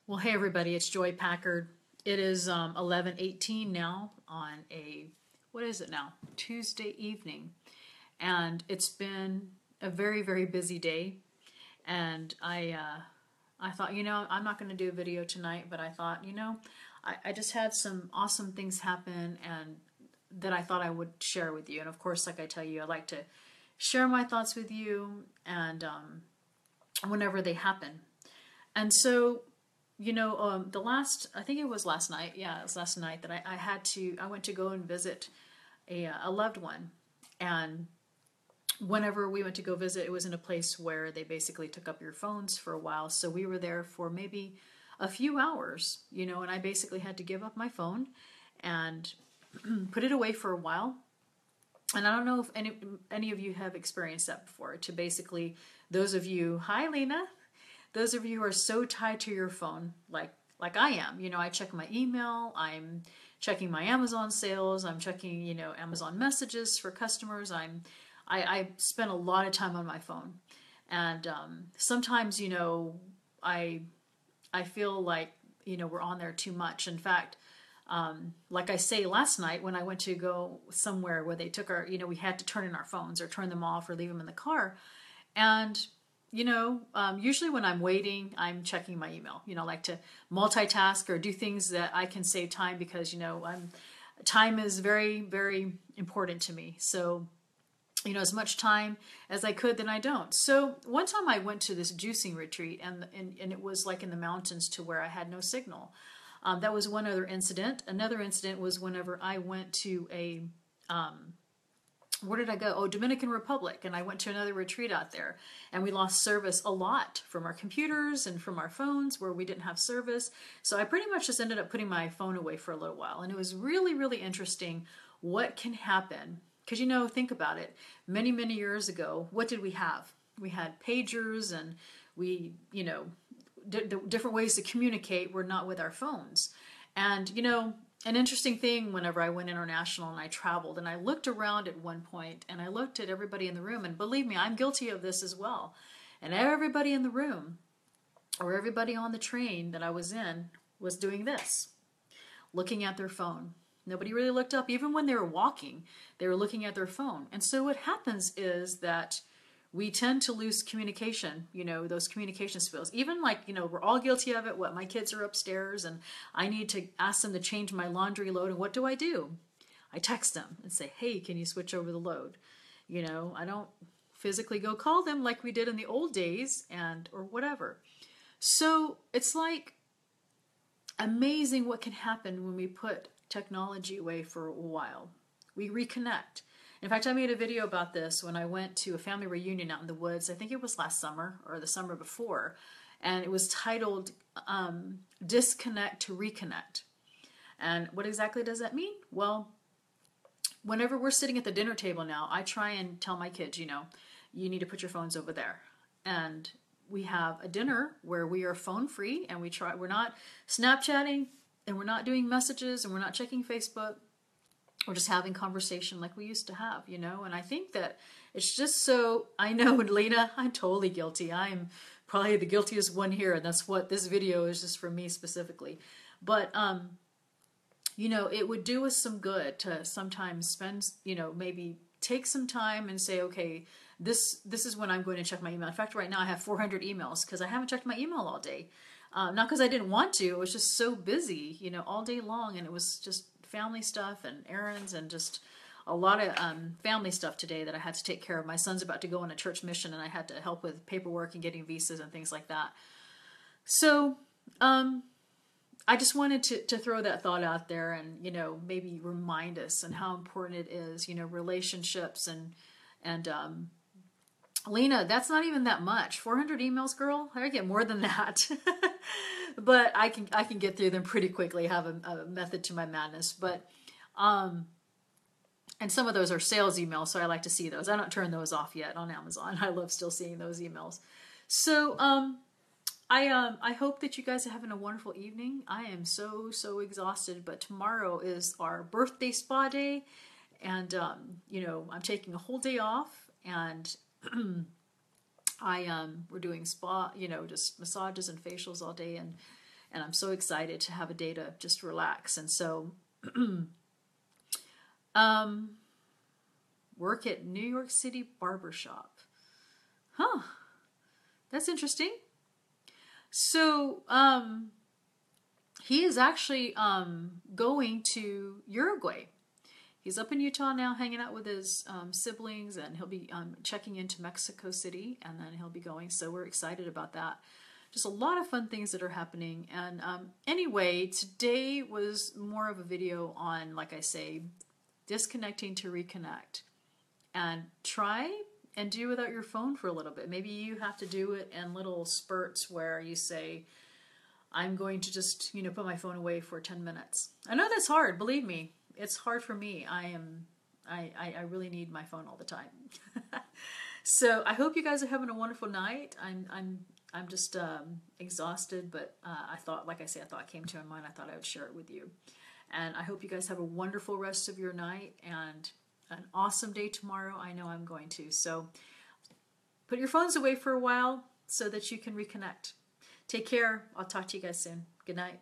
Well, hey everybody, it's Joy Packard. It is 11:18 now on what is it now? Tuesday evening. And it's been a very, very busy day. And I thought, I'm not going to do a video tonight, but I thought, I just had some awesome things happen and that I thought I would share with you. And of course, like I tell you, I like to share my thoughts with you and whenever they happen. And so I think it was last night. Yeah, it was last night that I went to go and visit a loved one. And whenever we went to go visit, it was in a place where they basically took up your phones for a while. So we were there for maybe a few hours, and I basically had to give up my phone and put it away for a while. And I don't know if any of you have experienced that before. To basically, those of you, hi Lena, those of you who are so tied to your phone, like I am, I check my email, I'm checking my Amazon sales, I'm checking, Amazon messages for customers. I spend a lot of time on my phone, and sometimes, I feel like, we're on there too much. In fact, like I say, last night when I went to go somewhere where they took our, we had to turn in our phones or turn them off or leave them in the car, and usually when I'm waiting, I'm checking my email. I like to multitask or do things that I can save time because, time is very, very important to me. So, as much time as I could, then I don't. So one time I went to this juicing retreat and it was like in the mountains to where I had no signal. That was one other incident. Another incident was whenever I went to where did I go? Oh, Dominican Republic. And I went to another retreat out there and we lost service a lot from our computers and from our phones where we didn't have service. So I pretty much just ended up putting my phone away for a little while. And it was really, really interesting what can happen. Because, think about it. Many, many years ago, what did we have? We had pagers and we, the different ways to communicate were not with our phones. And, an interesting thing whenever I went international and I traveled and I looked around at one point and I looked at everybody in the room, and believe me, I'm guilty of this as well. And everybody in the room or everybody on the train that I was in was doing this, looking at their phone. Nobody really looked up. Even when they were walking, they were looking at their phone. And so what happens is that we tend to lose communication, those communication skills. Even we're all guilty of it. My kids are upstairs and I need to ask them to change my laundry load. And what do? I text them and say, hey, can you switch over the load? I don't physically go call them like we did in the old days or whatever. So it's like amazing what can happen when we put technology away for a while. We reconnect. In fact, I made a video about this when I went to a family reunion out in the woods. I think it was last summer or the summer before. And it was titled Disconnect to Reconnect. And what exactly does that mean? Well, whenever we're sitting at the dinner table now, I try and tell my kids, you need to put your phones over there. And we have a dinner where we are phone free and we're not Snapchatting and we're not doing messages and we're not checking Facebook. We're just having conversation like we used to have, and I think that it's just so, I know, Lena, I'm totally guilty. I'm probably the guiltiest one here, and that's what this video is, just for me specifically. But, it would do us some good to sometimes spend, maybe take some time and say, okay, this is when I'm going to check my email. In fact, right now I have 400 emails because I haven't checked my email all day. Not because I didn't want to, it was just so busy, all day long, and it was just family stuff and errands and just a lot of family stuff today that I had to take care of. My son's about to go on a church mission and I had to help with paperwork and getting visas and things like that. So I just wanted to throw that thought out there and, maybe remind us and how important it is, relationships and Lena, that's not even that much. 400 emails, girl? I get more than that. But I can get through them pretty quickly. I have a method to my madness. But and some of those are sales emails, so I like to see those. I don't turn those off yet on Amazon. I love still seeing those emails. So I hope that you guys are having a wonderful evening. I am so exhausted, but tomorrow is our birthday spa day, and I'm taking a whole day off and we're doing spa, just massages and facials all day, and And I'm so excited to have a day to just relax. And so, work at New York City barbershop. Huh. That's interesting. So, he is actually going to Uruguay. He's up in Utah now, hanging out with his siblings, and he'll be checking into Mexico City, and then he'll be going. So we're excited about that. Just a lot of fun things that are happening. And anyway, today was more of a video on, like I say, disconnecting to reconnect. And try and do without your phone for a little bit. Maybe you have to do it in little spurts where you say, I'm going to just, put my phone away for 10 minutes. I know that's hard, believe me. It's hard for me. I really need my phone all the time. So I hope you guys are having a wonderful night. I'm just exhausted, but I thought, like I say, I thought it came to my mind. I thought I would share it with you. And I hope you guys have a wonderful rest of your night and an awesome day tomorrow. I know I'm going to. So put your phones away for a while so that you can reconnect. Take care. I'll talk to you guys soon. Good night.